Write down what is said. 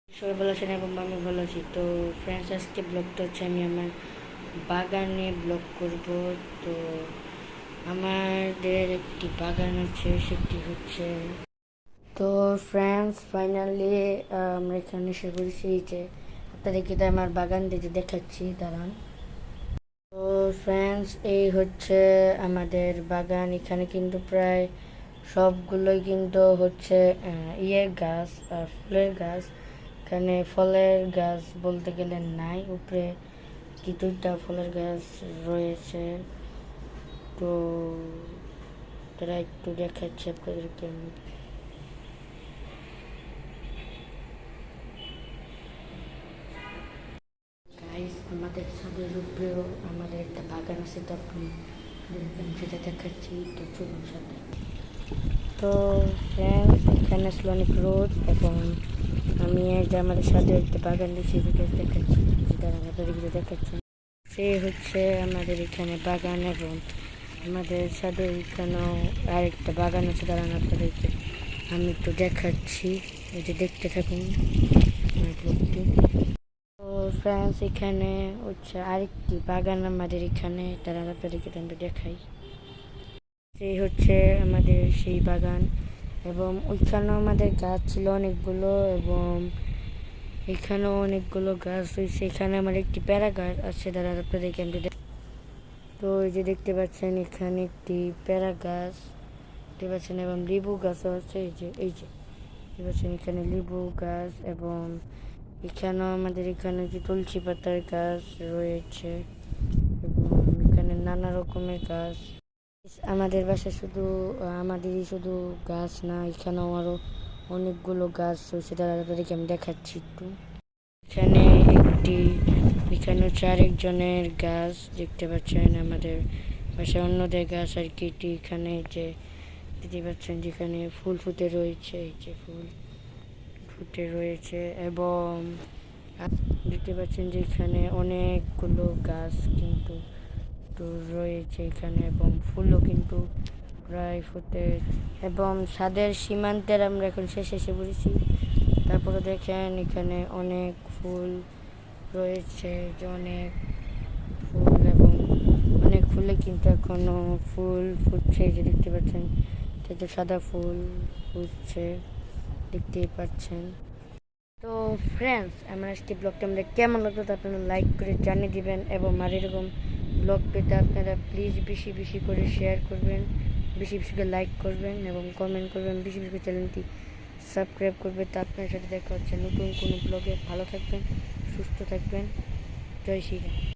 সবাই ভালো আছেন এবং আমি ভালো আছি। তো ফ্রেন্ডস, আজকে ব্লগটা হচ্ছে আমি আমার বাগানে ব্লগ করব। তো আমাদের একটি বাগান আছে, সেটি হচ্ছে, তো ফ্রেন্ডস ফাইনালি আমরা এখানে এসে বলছি যে আপনাদেরকে তো আমার বাগান থেকে দেখাচ্ছি, দাঁড়ান। তো ফ্রেন্ডস, এই হচ্ছে আমাদের বাগান। এখানে কিন্তু প্রায় সবগুলোই কিন্তু হচ্ছে ইয়ের গাছ, ফুলের গাছ। এখানে ফলের গাছ বলতে গেলে নাই, উপরে কি দুইটা ফলের গাছ রয়েছে। তো তারা একটু দেখাচ্ছে আপনাদেরকে আমি। গাইস, আমাদের ছাদের উপরেও আমাদের একটা বাগান আছে, তো আপনি সেটা দেখাচ্ছি। তো চলুন সাথে। তো ফ্রেন্ডস, এখানে আসলে অনেক রোদ, এবং আমি এই যে আমাদের সাথে একটা বাগান দিয়েছি, যেটা দেখাচ্ছি, যেটা আমাদের এগুলো দেখাচ্ছি। সে হচ্ছে আমাদের এখানে বাগান, এবং আমাদের সাথে এখানেও আরেকটা বাগান আছে, দাঁড়ান আপনাদেরকে আমি একটু দেখাচ্ছি, এই যে দেখতে থাকুন আমার ব্লগটি। তো ফ্রেন্ডস, এখানে হচ্ছে আরেকটি বাগান আমাদের এখানে, দাঁড়ান আপনাদেরকে আমি দেখাই। সেই হচ্ছে আমাদের সেই বাগান, এবং ওইখানেও আমাদের গাছ ছিল অনেকগুলো, এবং এখানেও অনেকগুলো গাছ হয়েছে। এখানে আমার একটি প্যারা গাছ আছে, দাঁড়ান আপনাদেরকে আমি তো এই যে দেখতে পাচ্ছেন, এখানে একটি প্যারা গাছ দেখতে পাচ্ছেন, এবং লেবু গাছও আছে। এই যে দেখতে পাচ্ছেন, এখানে লেবু গাছ, এবং এখানেও আমাদের এখানে যে তুলসী পাতার গাছ রয়েছে, এবং এখানে নানা রকমের গাছ। আমাদের বাসায় শুধু আমাদেরই শুধু গাছ না, এখানেও আরও অনেকগুলো গাছ রয়েছে, তারা তাদেরকে আমি দেখাচ্ছি একটু। এখানে এখানে হচ্ছে আরেকজনের গাছ দেখতে পাচ্ছেন, আমাদের বাসায় অন্যদের গাছ আর কি। এখানে যে দেখতে পাচ্ছেন, যেখানে ফুল ফুটে রয়েছে, এই যে ফুল ফুটে রয়েছে, এবং দেখতে পাচ্ছেন যে এখানে অনেকগুলো গাছ কিন্তু রয়েছে এখানে, এবং ফুলও কিন্তু প্রায় ফুটে, এবং ছাদের সীমান্তের আমরা এখন শেষে এসে পড়েছি। তারপরে দেখেন এখানে অনেক ফুল রয়েছে, যে অনেক ফুল, এবং অনেক ফুলে কিন্তু এখনো ফুল ফুটছে, যে দেখতে পাচ্ছেন, এটা সাদা ফুল ফুটছে, দেখতেই পাচ্ছেন। তো ফ্রেন্ডস, আমার আজকে ব্লগটা আমাদের কেমন লাগলো তা আপনারা লাইক করে জানিয়ে দিবেন, এবং আর এরকম ব্লগ পেতে আপনারা প্লিজ বেশি বেশি করে শেয়ার করবেন, বেশি বেশি করে লাইক করবেন, এবং কমেন্ট করবেন, বেশি বেশি করে চ্যানেলটি সাবস্ক্রাইব করবেন। তা আপনার সাথে দেখা হচ্ছে নতুন কোনো ব্লগে। ভালো থাকবেন, সুস্থ থাকবেন, জয় শ্রীরাম।